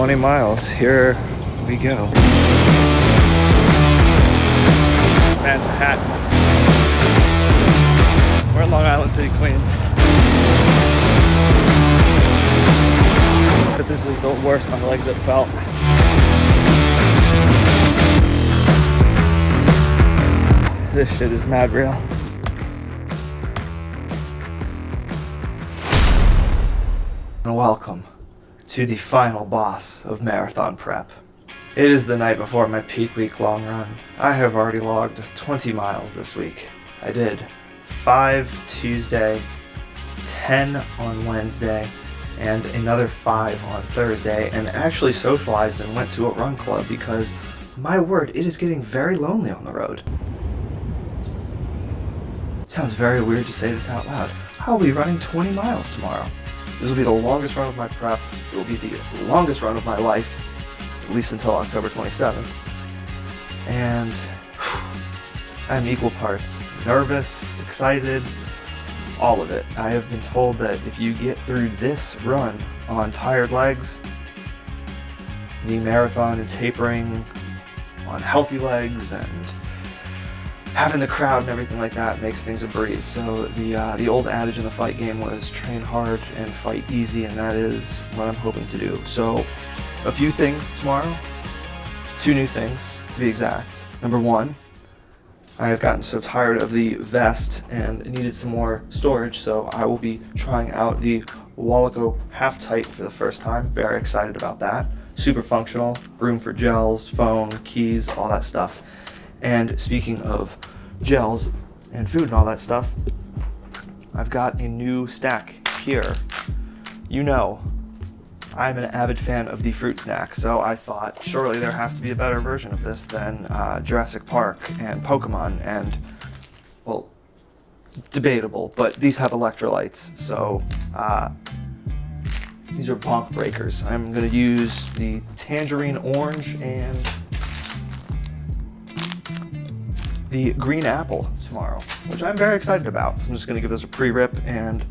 20 miles. Here we go. Manhattan. We're in Long Island City, Queens. But this is the worst my legs have felt. This shit is mad real. And welcome to the final boss of marathon prep. It is the night before my peak week long run. I have already logged 20 miles this week. I did 5 Tuesday, 10 on Wednesday, and another 5 on Thursday, and actually socialized and went to a run club because, my word, it is getting very lonely on the road. It sounds very weird to say this out loud. I'll be running 20 miles tomorrow. This will be the longest run of my prep. It will be the longest run of my life, at least until October 27th. And I'm equal parts nervous, excited, all of it. I have been told that if you get through this run on tired legs, the marathon and tapering on healthy legs and having the crowd and everything like that makes things a breeze. So the old adage in the fight game was train hard and fight easy, and that is what I'm hoping to do. So a few things tomorrow, 2 new things to be exact. Number 1, I have gotten so tired of the vest and needed some more storage, so I will be trying out the Walico Half Tight for the first time. Very excited about that. Super functional, room for gels, phone, keys, all that stuff. And speaking of gels and food and all that stuff, I've got a new stack here. You know, I'm an avid fan of the fruit snack, so I thought surely there has to be a better version of this than Jurassic Park and Pokemon and, well, debatable, but these have electrolytes, so these are bonk breakers. I'm going to use the tangerine orange and the green apple tomorrow, which I'm very excited about. I'm just going to give this a pre-rip, and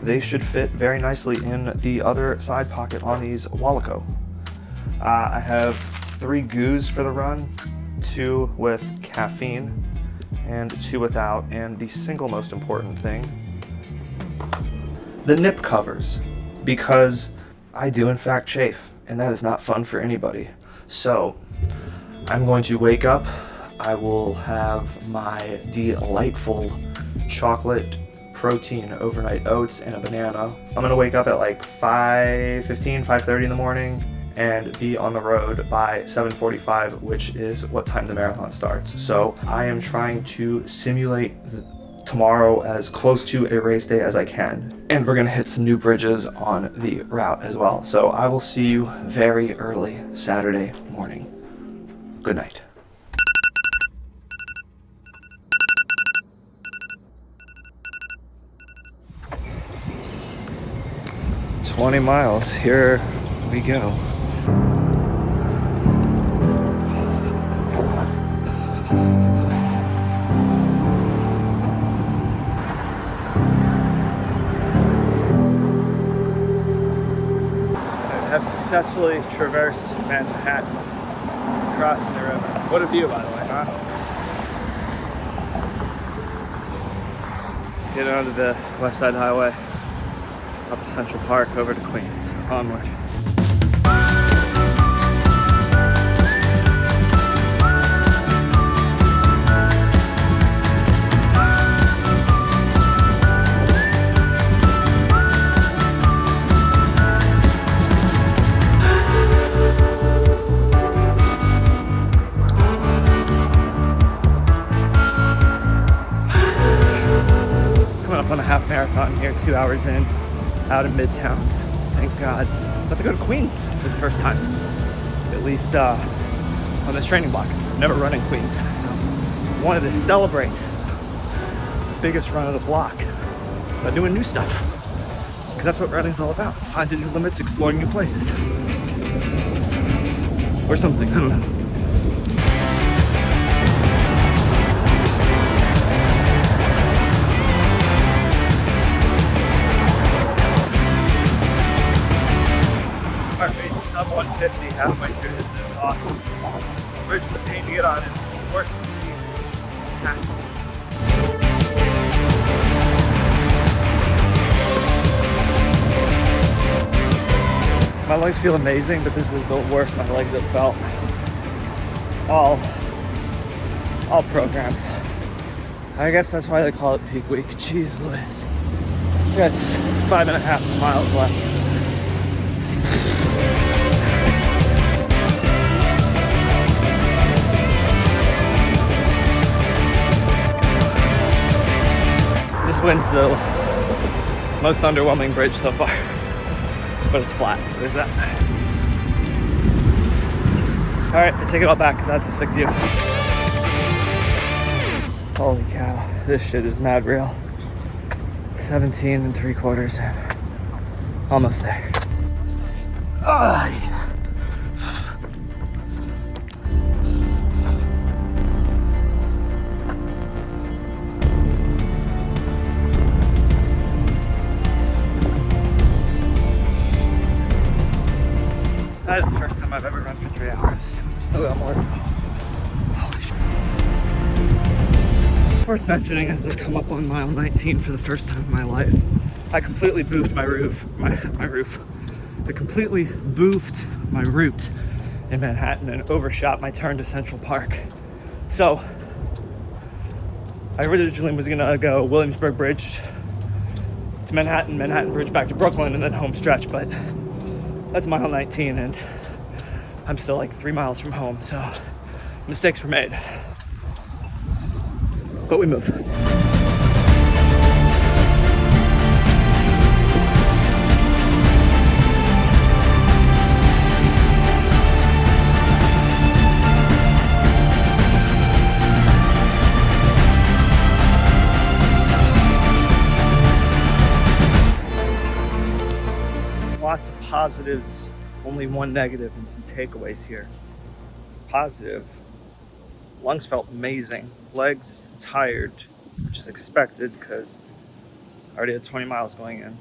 they should fit very nicely in the other side pocket on these Walico. I have 3 goos for the run, 2 with caffeine and 2 without, and the single most important thing, the nip covers, because I do in fact chafe, and that is not fun for anybody. So I'm going to wake up, I will have my delightful chocolate protein overnight oats and a banana. I'm gonna wake up at like 5:15, 5:30 in the morning and be on the road by 7:45, which is what time the marathon starts. So I am trying to simulate tomorrow as close to a race day as I can. And we're gonna hit some new bridges on the route as well. So I will see you very early Saturday morning. Good night. 20 miles, here we go. I have successfully traversed Manhattan, crossing the river. What a view, by the way, huh? Get onto the West Side Highway, up to Central Park, over to Queens, onward. Coming up on a half marathon here, 2 hours in. Out of Midtown, thank God. About to go to Queens for the first time, at least on this training block. I've never run in Queens, so wanted to celebrate the biggest run of the block by doing new stuff, because that's what running's all about: finding new limits, exploring new places, or something. I don't know. Sub 150 150 halfway through. This is awesome. Bridge is a pain to get on and worth the hassle. My legs feel amazing, but this is the worst my legs have felt. All programmed. I guess that's why they call it peak week. Jeez Louise. Yes, 5.5 miles left. This wind's the most underwhelming bridge so far, but it's flat, so there's that. All right, I take it all back. That's a sick view. Holy cow, this shit is mad real. 17 3/4 in. Almost there. That is the first time I've ever run for 3 hours. Still got more to go. Holy shit. Worth mentioning as I come up on mile 19 for the first time in my life, I completely boofed my roof. I completely boofed my route in Manhattan and overshot my turn to Central Park. So I originally was gonna go Williamsburg Bridge to Manhattan, Manhattan Bridge back to Brooklyn, and then home stretch, but that's mile 19 and I'm still like 3 miles from home, so mistakes were made. But we move. Lots of positives, only one negative, and some takeaways here. Positive. Lungs felt amazing. Legs tired, which is expected because I already had 20 miles going in.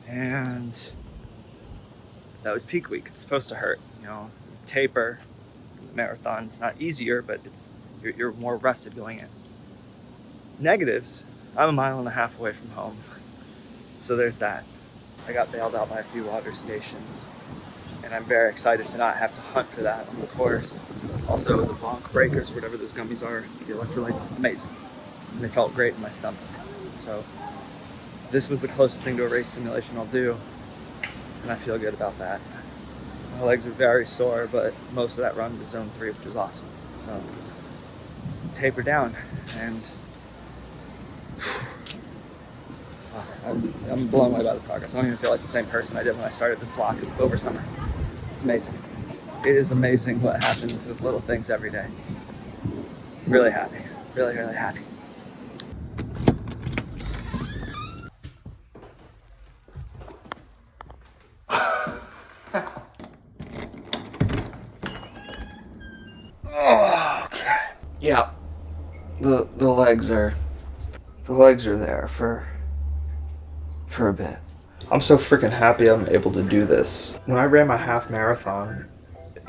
And that was peak week. It's supposed to hurt, you know. Taper, marathon. It's not easier, but you're more rested going in. Negatives. I'm 1.5 miles away from home, so there's that. I got bailed out by a few water stations, and I'm very excited to not have to hunt for that on the course. Also, the bonk breakers, whatever those gummies are, the electrolytes, amazing. And they felt great in my stomach. So this was the closest thing to a race simulation I'll do, and I feel good about that. My legs are very sore, but most of that run was zone 3, which was awesome. So taper down, and I'm blown away by the progress. I don't even feel like the same person I did when I started this block over summer. It's amazing. It is amazing what happens with little things every day. Really happy. Really, really happy. Oh, okay. Yeah. The legs are there for a bit. I'm so freaking happy I'm able to do this. When I ran my half marathon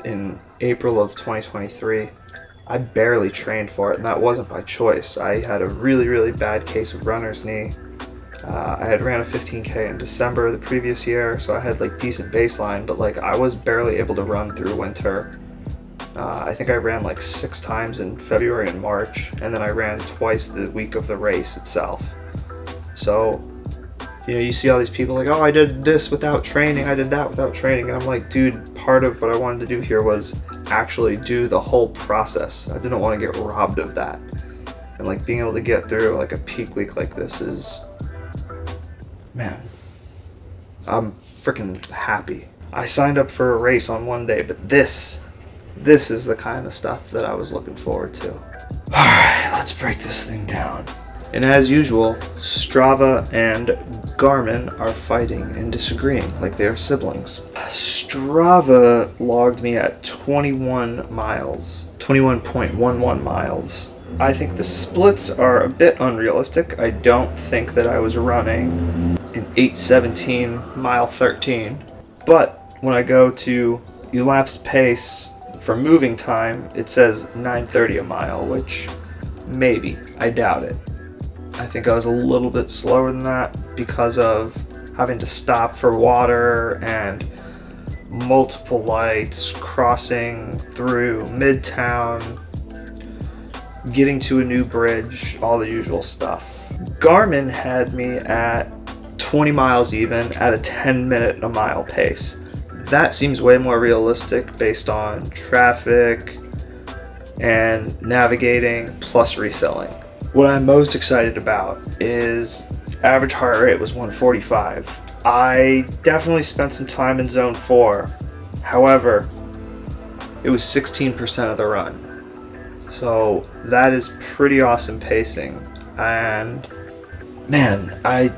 in April of 2023, I barely trained for it, and that wasn't by choice. I had a really, really bad case of runner's knee. I had ran a 15K in December the previous year, so I had like decent baseline, but like I was barely able to run through winter. I think I ran like 6 times in February and March, and then I ran twice the week of the race itself. So, you know, you see all these people like, oh, I did this without training, I did that without training, and I'm like, dude, part of what I wanted to do here was actually do the whole process. I didn't want to get robbed of that. And like being able to get through like a peak week like this is, man, I'm freaking happy. I signed up for a race on one day, but this is the kind of stuff that I was looking forward to. All right, let's break this thing down. And as usual, Strava and Garmin are fighting and disagreeing like they are siblings. Strava logged me at 21 miles, 21.11 miles. I think the splits are a bit unrealistic. I don't think that I was running an 8:17 mile 13, but when I go to elapsed pace for moving time, it says 9:30 a mile, which maybe, I doubt it. I think I was a little bit slower than that because of having to stop for water and multiple lights, crossing through Midtown, getting to a new bridge, all the usual stuff. Garmin had me at 20 miles even at a 10-minute a mile pace. That seems way more realistic based on traffic and navigating plus refilling. What I'm most excited about is average heart rate was 145. I definitely spent some time in zone 4. However, it was 16% of the run. So that is pretty awesome pacing. And man, I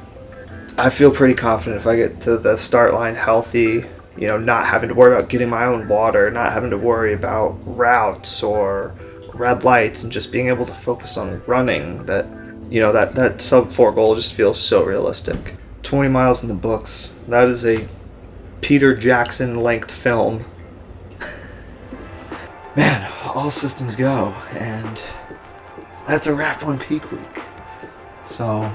feel pretty confident if I get to the start line healthy, you know, not having to worry about getting my own water, not having to worry about routes or red lights, and just being able to focus on running, that, you know, that sub 4 goal just feels so realistic. 20 miles in the books. That is a Peter Jackson length film. Man, all systems go, and that's a wrap on peak week. So,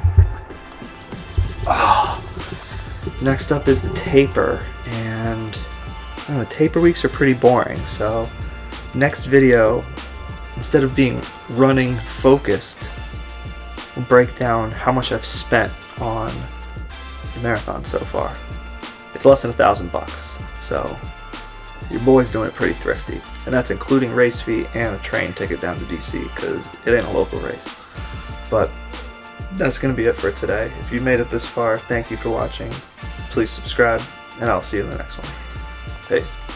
next up is the taper, and I don't know, taper weeks are pretty boring, so next video, instead of being running focused, we'll break down how much I've spent on the marathon so far. It's less than $1,000, so your boy's doing it pretty thrifty, and that's including race fee and a train ticket down to DC, because it ain't a local race. But that's going to be it for today. If you made it this far, thank you for watching. Please subscribe, and I'll see you in the next one. Peace.